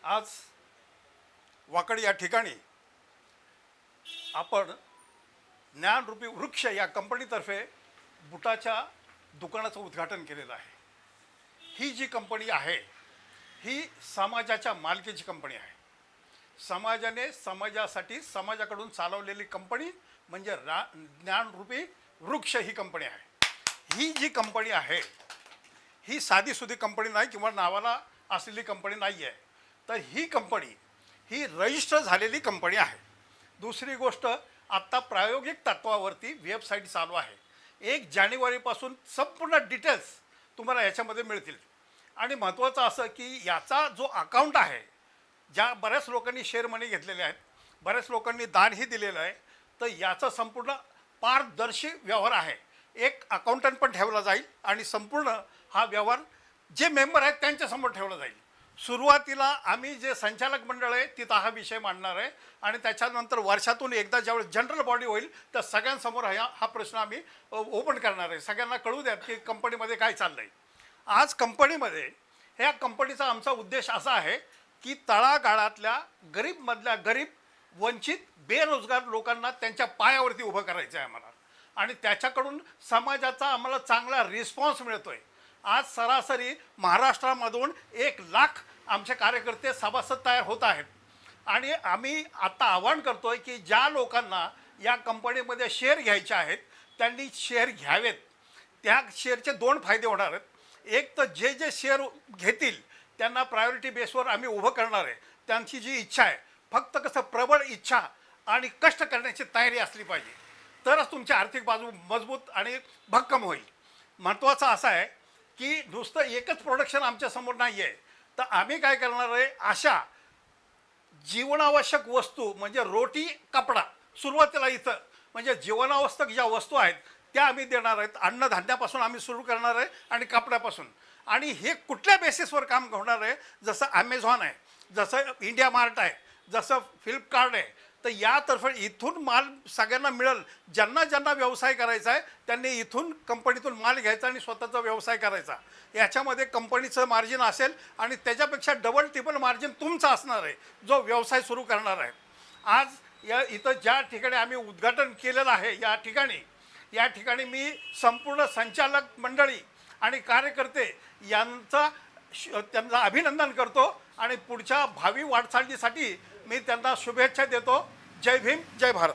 आज वाकड या ठिकाणी आपण ज्ञानरूपी वृक्ष या कंपनीतर्फे बुटाच्या दुकानाचं उद्घाटन केलेलं आहे. ही जी कंपनी आहे ही समाजाच्या मालकीची कंपनी आहे. समाजाने समाजासाठी समाजाकडून चालवलेली कंपनी म्हणजे ज्ञानरूपी वृक्ष ही कंपनी आहे. ही जी कंपनी आहे ही साधीसुधी कंपनी नाही किंवा नावाला असलेली कंपनी नाही आहे, तर ही कंपनी ही रजिस्टर झालेली कंपनी आहे. दुसरी गोष्ट, आत्ता प्रायोगिक तत्वावरती वेबसाईट चालू आहे. 1 जानेवारीपासून संपूर्ण डिटेल्स तुम्हाला याच्यामध्ये मिळतील. आणि महत्त्वाचं असं की याचा जो अकाउंट आहे, ज्या बऱ्याच लोकांनी शेअर मनी घेतलेले आहेत, बऱ्याच लोकांनी दानही दिलेलं आहे, तर याचा संपूर्ण पारदर्शी व्यवहार आहे. एक अकाउंटंट पण ठेवला जाईल आणि संपूर्ण हा व्यवहार जे मेंबर आहेत त्यांच्यासमोर ठेवला जाईल. सुरुवातीला आम्ही जे संचालक मंडळ आहे तिथं हा विषय मांडणार आहे आणि त्याच्यानंतर वर्षातून एकदा ज्यावेळेस जनरल बॉडी होईल तर सगळ्यांसमोर हा प्रश्न आम्ही ओपन करणार आहे. सगळ्यांना कळू द्या की कंपनीमध्ये काय चाललं आहे. आज कंपनीमध्ये ह्या कंपनीचा आमचा उद्देश असा आहे की तळागाळातल्या गरीबमधल्या गरीब वंचित बेरोजगार लोकांना त्यांच्या पायावरती उभं करायचं आहे आम्हाला, आणि त्याच्याकडून समाजाचा आम्हाला चांगला रिस्पॉन्स मिळतो आहे. आज सरासरी महाराष्ट्रामधून 1 लाख आमचे कार्यकर्ते सभासद तयार होत आहेत. आणि आम्ही आता आवाहन करतो आहे की ज्या लोकांना या कंपनीमध्ये शेअर घ्यायचे आहेत त्यांनी शेअर घ्यावेत. त्या शेअरचे 2 फायदे होणार आहेत. एक तर जे शेअर घेतील त्यांना प्रायोरिटी बेसवर आम्ही उभं करणार आहे. त्यांची जी इच्छा आहे, फक्त कसं प्रबळ इच्छा आणि कष्ट करण्याची तयारी असली पाहिजे, तरच तुमची आर्थिक बाजू मजबूत आणि भक्कम होईल. महत्त्वाचं असं आहे की नुसतं एकच प्रोडक्शन आमच्यासमोर नाही आहे, तर आम्ही काय करणार आहे, अशा जीवनावश्यक वस्तू म्हणजे रोटी कपडा सुरुवातीला इथं म्हणजे जीवनावश्यक ज्या वस्तू आहेत त्या आम्ही देणार आहेत. अन्नधान्यापासून आम्ही सुरू करणार आहे आणि कपड्यापासून. आणि हे कुठल्या बेसिसवर काम होणार आहे, जसं ॲमेझॉन आहे, जसं इंडिया मार्ट आहे, जसं फ्लिपकार्ट आहे, तर यातर्फे इथून माल सगळ्यांना मिळेल. ज्यांना ज्यांना व्यवसाय करायचा आहे त्यांनी इथून कंपनीतून माल घ्यायचा आणि स्वतःचा व्यवसाय करायचा. याच्यामध्ये कंपनीचं मार्जिन असेल आणि त्याच्यापेक्षा डबल टिबल मार्जिन तुमचं असणार आहे जो व्यवसाय सुरू करणार आहे. आज इथं ज्या ठिकाणी आम्ही उद्घाटन केलेलं आहे या ठिकाणी मी संपूर्ण संचालक मंडळी आणि कार्यकर्ते त्यांचं अभिनंदन करतो आणि पुढच्या भावी वाटचालीसाठी मी त्यांना शुभेच्छा देतो. जय भीम, जय भारत.